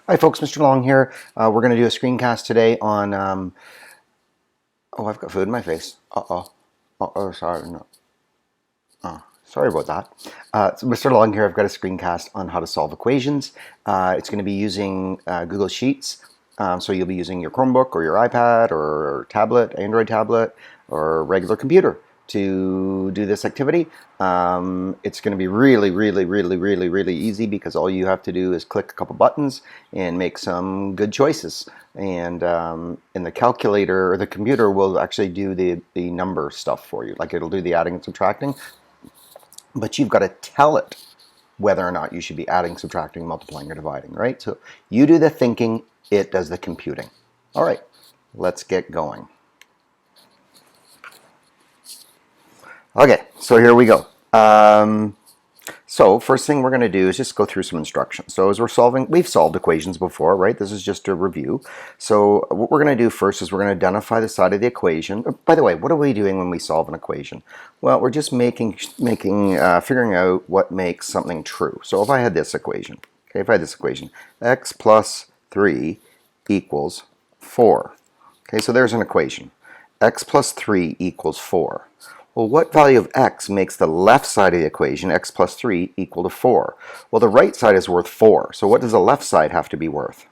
Hi folks, Mr. Long here. We're going to do a screencast today on, oh, I've got food in my face. Sorry, no. Sorry about that. So Mr. Long here, I've got a screencast on how to solve equations. It's going to be using Google Sheets. So you'll be using your Chromebook or your iPad or tablet, Android tablet, or regular computer to do this activity. It's going to be really easy because all you have to do is click a couple buttons and make some good choices. And the calculator or the computer will actually do the number stuff for you. Like it'll do the adding and subtracting, but you've got to tell it whether or not you should be adding, subtracting, multiplying, or dividing, right? So you do the thinking, it does the computing. All right, let's get going. Okay, so here we go. So first thing we're going to do is just go through some instructions. So as we've solved equations before, right? This is just a review. So what we're going to do first is we're going to identify the side of the equation. By the way, what are we doing when we solve an equation? Well, we're just figuring out what makes something true. So if I had this equation, okay, if I had this equation, x plus 3 equals 4. Okay, so there's an equation. X plus 3 equals 4. Well, what value of x makes the left side of the equation, x plus 3, equal to 4? Well, the right side is worth 4. So what does the left side have to be worth?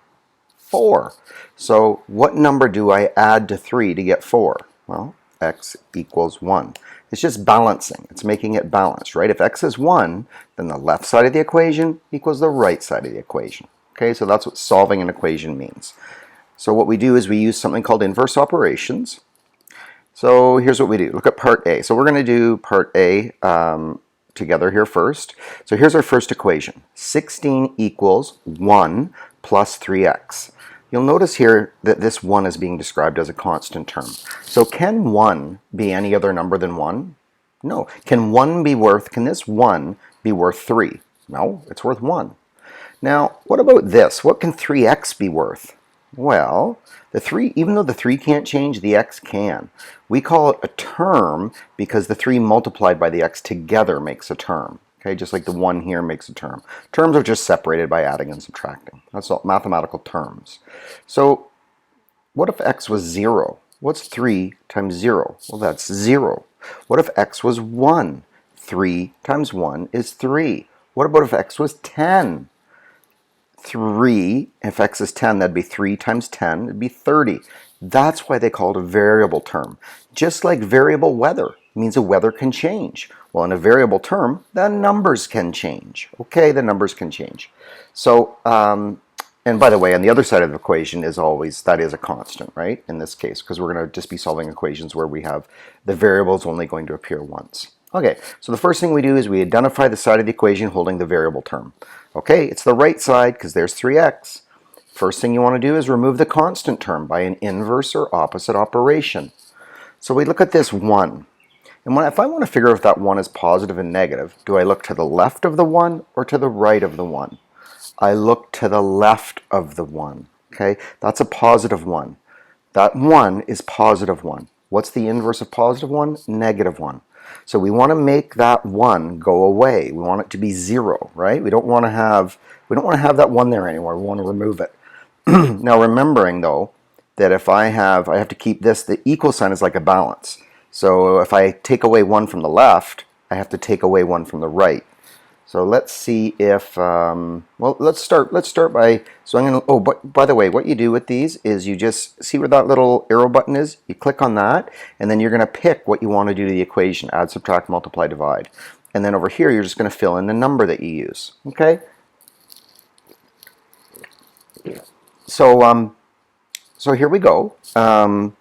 4. So what number do I add to 3 to get 4? Well, x equals 1. It's just balancing. It's making it balanced, right? If x is 1, then the left side of the equation equals the right side of the equation. Okay, so that's what solving an equation means. So what we do is we use something called inverse operations. So here's what we do. Look at part A. So we're going to do part A together here first. So here's our first equation. 16 equals 1 plus 3x. You'll notice here that this 1 is being described as a constant term. So can 1 be any other number than 1? No. Can this 1 be worth 3? No, it's worth 1. Now, what about this? What can 3x be worth? Well, the 3, even though the 3 can't change, the x can. We call it a term because the 3 multiplied by the x together makes a term. Okay, just like the 1 here makes a term. Terms are just separated by adding and subtracting. That's all mathematical terms. So what if x was 0? What's 3 times 0? Well, that's 0. What if x was 1? 3 times 1 is 3. What about if x was 10? 3, if x is 10, that'd be 3 times 10, it'd be 30. That's why they call it a variable term. Just like variable weather means the weather can change. Well, in a variable term, the numbers can change. Okay, the numbers can change. So, and by the way, on the other side of the equation is always, that is a constant, right? In this case, because we're going to just be solving equations where we have the variables only going to appear once. Okay, so the first thing we do is we identify the side of the equation holding the variable term. Okay, it's the right side because there's 3x. First thing you want to do is remove the constant term by an inverse or opposite operation. So we look at this 1. And if I want to figure out if that 1 is positive and negative, do I look to the left of the 1 or to the right of the 1? I look to the left of the 1. Okay, that's a positive 1. That 1 is positive 1. What's the inverse of positive 1? Negative 1. So we want to make that 1 go away. We want it to be 0, right? We don't want to have that 1 there anymore. We want to remove it. Now remembering though that if I have to keep this, the equal sign is like a balance. So if I take away 1 from the left, I have to take away 1 from the right. So let's see if, well, let's start by, so I'm going to, oh, but by the way, what you do with these is you just see where that little arrow button is, you click on that, and then you're going to pick what you want to do to the equation, add, subtract, multiply, divide. And then over here, you're just going to fill in the number that you use, okay? So, so here we go. Right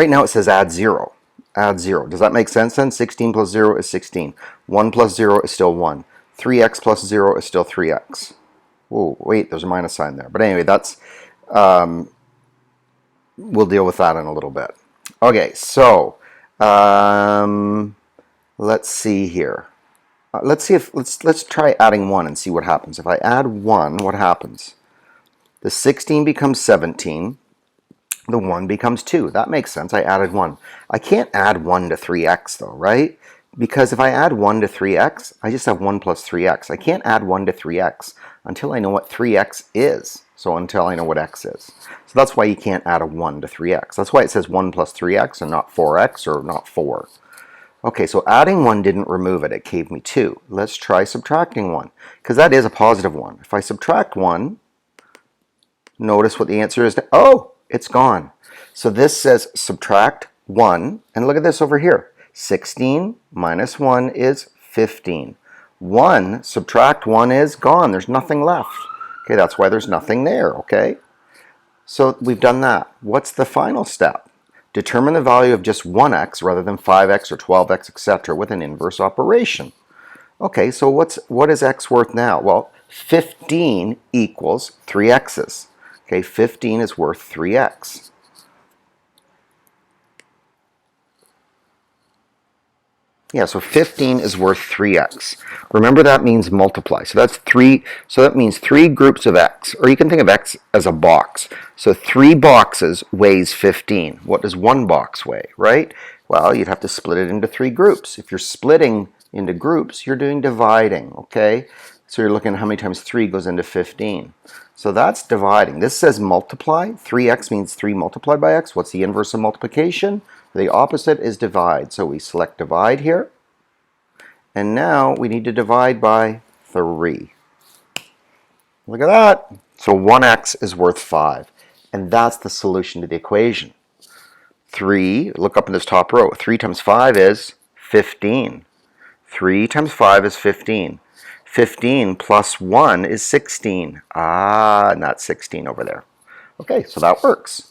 now it says add 0. Add 0. Does that make sense then? 16 plus 0 is 16. 1 plus 0 is still 1. 3x plus 0 is still 3x. Oh, wait, there's a minus sign there. But anyway, that's, we'll deal with that in a little bit. Okay, so, let's see here. Let's try adding 1 and see what happens. If I add 1, what happens? The 16 becomes 17. The 1 becomes 2. That makes sense. I added 1. I can't add 1 to 3x though, right? Because if I add 1 to 3x, I just have 1 plus 3x. I can't add 1 to 3x. until I know what 3x is. So until I know what x is. So that's why you can't add a 1 to 3x. That's why it says 1 plus 3x and not 4x or not 4. Okay, so adding 1 didn't remove it. It gave me 2. Let's try subtracting 1, because that is a positive 1. If I subtract 1, notice what the answer is. Oh, it's gone. So this says subtract 1, and look at this over here. 16 minus 1 is 15. 1 subtract 1 is gone. There's nothing left. Okay, that's why there's nothing there, okay? So we've done that. What's the final step? Determine the value of just 1x rather than 5x or 12x, etc. with an inverse operation. Okay, so what is x worth now? Well, 15 equals 3x's. Okay, 15 is worth 3x. Yeah, so 15 is worth 3x. Remember, that means multiply. So that's 3. So that means 3 groups of x, or you can think of x as a box. So 3 boxes weighs 15. What does 1 box weigh, right? Well, you'd have to split it into 3 groups. If you're splitting into groups, you're doing dividing, okay? So you're looking at how many times 3 goes into 15. So that's dividing. This says multiply. 3x means 3 multiplied by x. What's the inverse of multiplication? The opposite is divide. So we select divide here. And now we need to divide by 3. Look at that. So 1x is worth 5. And that's the solution to the equation. 3, look up in this top row. 3 times 5 is 15. 3 times 5 is 15. 15 plus 1 is 16. Not 16 over there. Okay, so that works.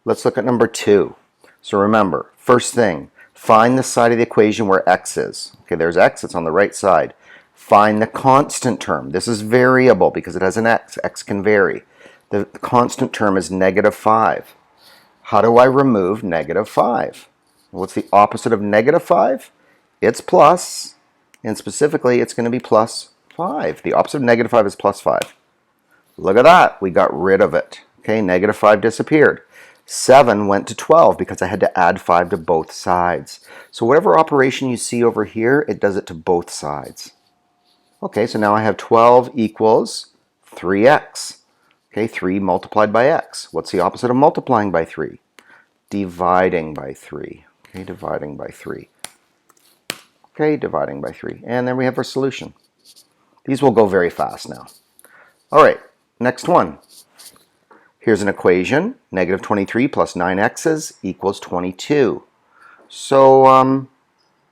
Let's look at number 2. So remember, first thing, find the side of the equation where x is. Okay, there's x, it's on the right side. Find the constant term. This is variable because it has an x. X can vary. The constant term is negative 5. How do I remove negative 5? What's the opposite of negative 5? It's plus, and specifically it's going to be plus 5. The opposite of negative 5 is plus 5. Look at that. We got rid of it. Okay, negative 5 disappeared. 7 went to 12 because I had to add 5 to both sides. So whatever operation you see over here, it does it to both sides. Okay, so now I have 12 equals 3x. Okay, 3 multiplied by x. What's the opposite of multiplying by 3? Dividing by 3. Okay, dividing by 3. Okay, dividing by 3. And then we have our solution. These will go very fast now. All right, next one. Here's an equation. Negative 23 plus 9x's equals 22. So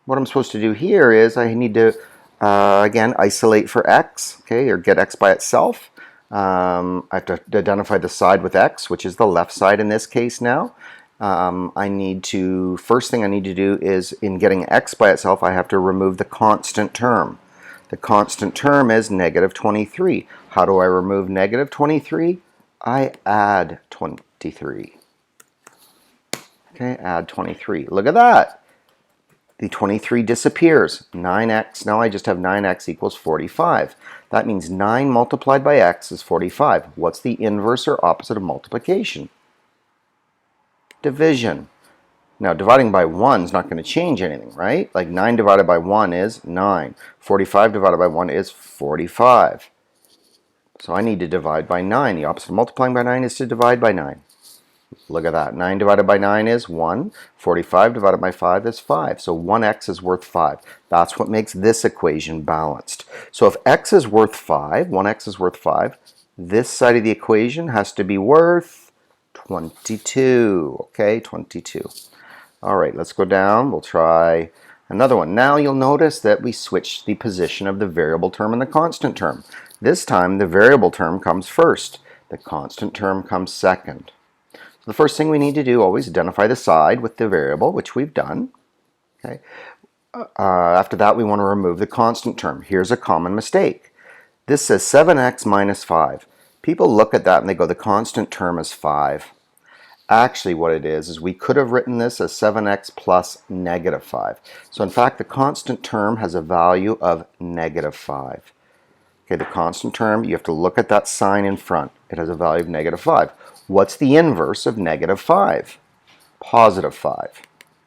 what I'm supposed to do here is I need to, again, isolate for x, okay, or get x by itself. I have to identify the side with x, which is the left side in this case now. First thing I need to do is, in getting x by itself, I have to remove the constant term. The constant term is negative 23. How do I remove negative 23? I add 23. Okay, add 23. Look at that. The 23 disappears. 9x, now I just have 9x equals 45. That means 9 multiplied by x is 45. What's the inverse or opposite of multiplication? Division. Now, dividing by 1 is not going to change anything, right? Like 9 divided by 1 is 9. 45 divided by 1 is 45. So I need to divide by 9. The opposite of multiplying by 9 is to divide by 9. Look at that. 9 divided by 9 is 1. 45 divided by 5 is 5. So 1x is worth 5. That's what makes this equation balanced. So if x is worth 5, 1x is worth 5, this side of the equation has to be worth 22. Okay, 22. All right, let's go down. We'll try another one. Now you'll notice that we switched the position of the variable term and the constant term. This time the variable term comes first. The constant term comes second. So the first thing we need to do, always identify the side with the variable, which we've done. Okay. After that, we want to remove the constant term. Here's a common mistake. This says 7x minus 5. People look at that and they go, the constant term is 5. Actually, what it is we could have written this as 7x plus negative 5. So in fact, the constant term has a value of negative 5. Okay, the constant term, you have to look at that sign in front. It has a value of negative 5. What's the inverse of negative 5? Positive 5.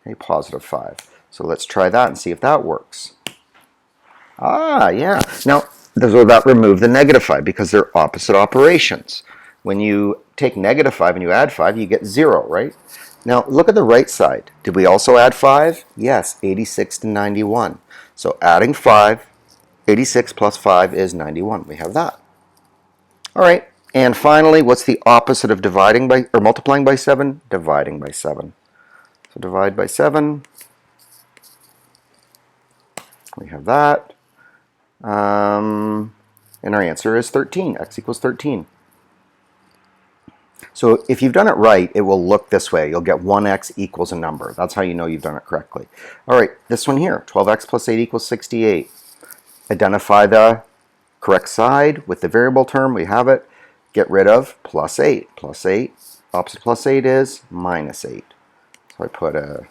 Okay, positive 5. So let's try that and see if that works. Yeah. Now, So that remove the negative 5 because they're opposite operations. When you take negative 5 and you add 5, you get 0, right? Now look at the right side. Did we also add 5? Yes, 86 to 91. So adding 5, 86 plus 5 is 91. We have that. All right, and finally, what's the opposite of dividing by or multiplying by 7? Dividing by 7. So divide by 7. We have that. And our answer is 13. X equals 13. So if you've done it right, it will look this way. You'll get 1x equals a number. That's how you know you've done it correctly. All right, this one here, 12x plus 8 equals 68. Identify the correct side with the variable term. We have it. Get rid of plus 8. Plus 8, opposite plus 8 is minus 8. So I put a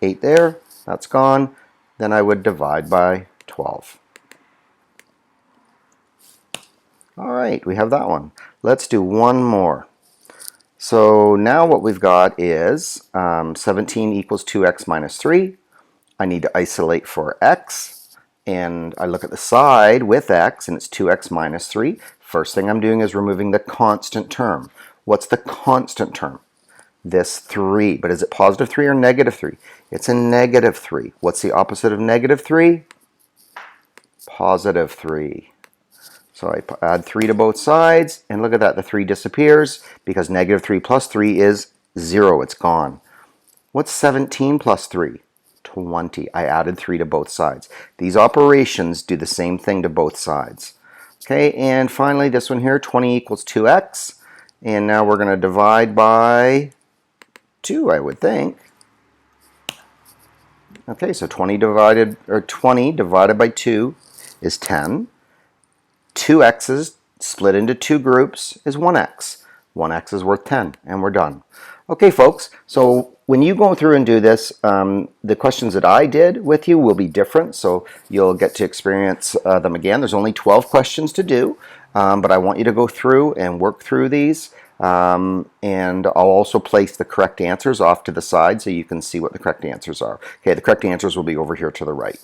8 there. That's gone. Then I would divide by 12. All right, we have that one. Let's do one more. So now what we've got is 17 equals 2x minus 3. I need to isolate for x, and I look at the side with x, and it's 2x minus 3. First thing I'm doing is removing the constant term. What's the constant term? This 3. But is it positive 3 or negative 3? It's a negative 3. What's the opposite of negative 3? Positive 3. So I add 3 to both sides, and look at that, the 3 disappears because negative 3 plus 3 is 0, it's gone. What's 17 plus 3? 20. I added 3 to both sides. These operations do the same thing to both sides. Okay, and finally this one here, 20 equals 2x, and now we're going to divide by 2, I would think. Okay, so 20 divided by 2 is 10. 2x's split into two groups is 1x. 1x is worth 10, and we're done. Okay, folks, so when you go through and do this, the questions that I did with you will be different, so you'll get to experience them again. There's only 12 questions to do, but I want you to go through and work through these, and I'll also place the correct answers off to the side so you can see what the correct answers are. Okay, the correct answers will be over here to the right.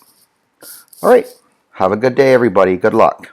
All right, have a good day, everybody. Good luck.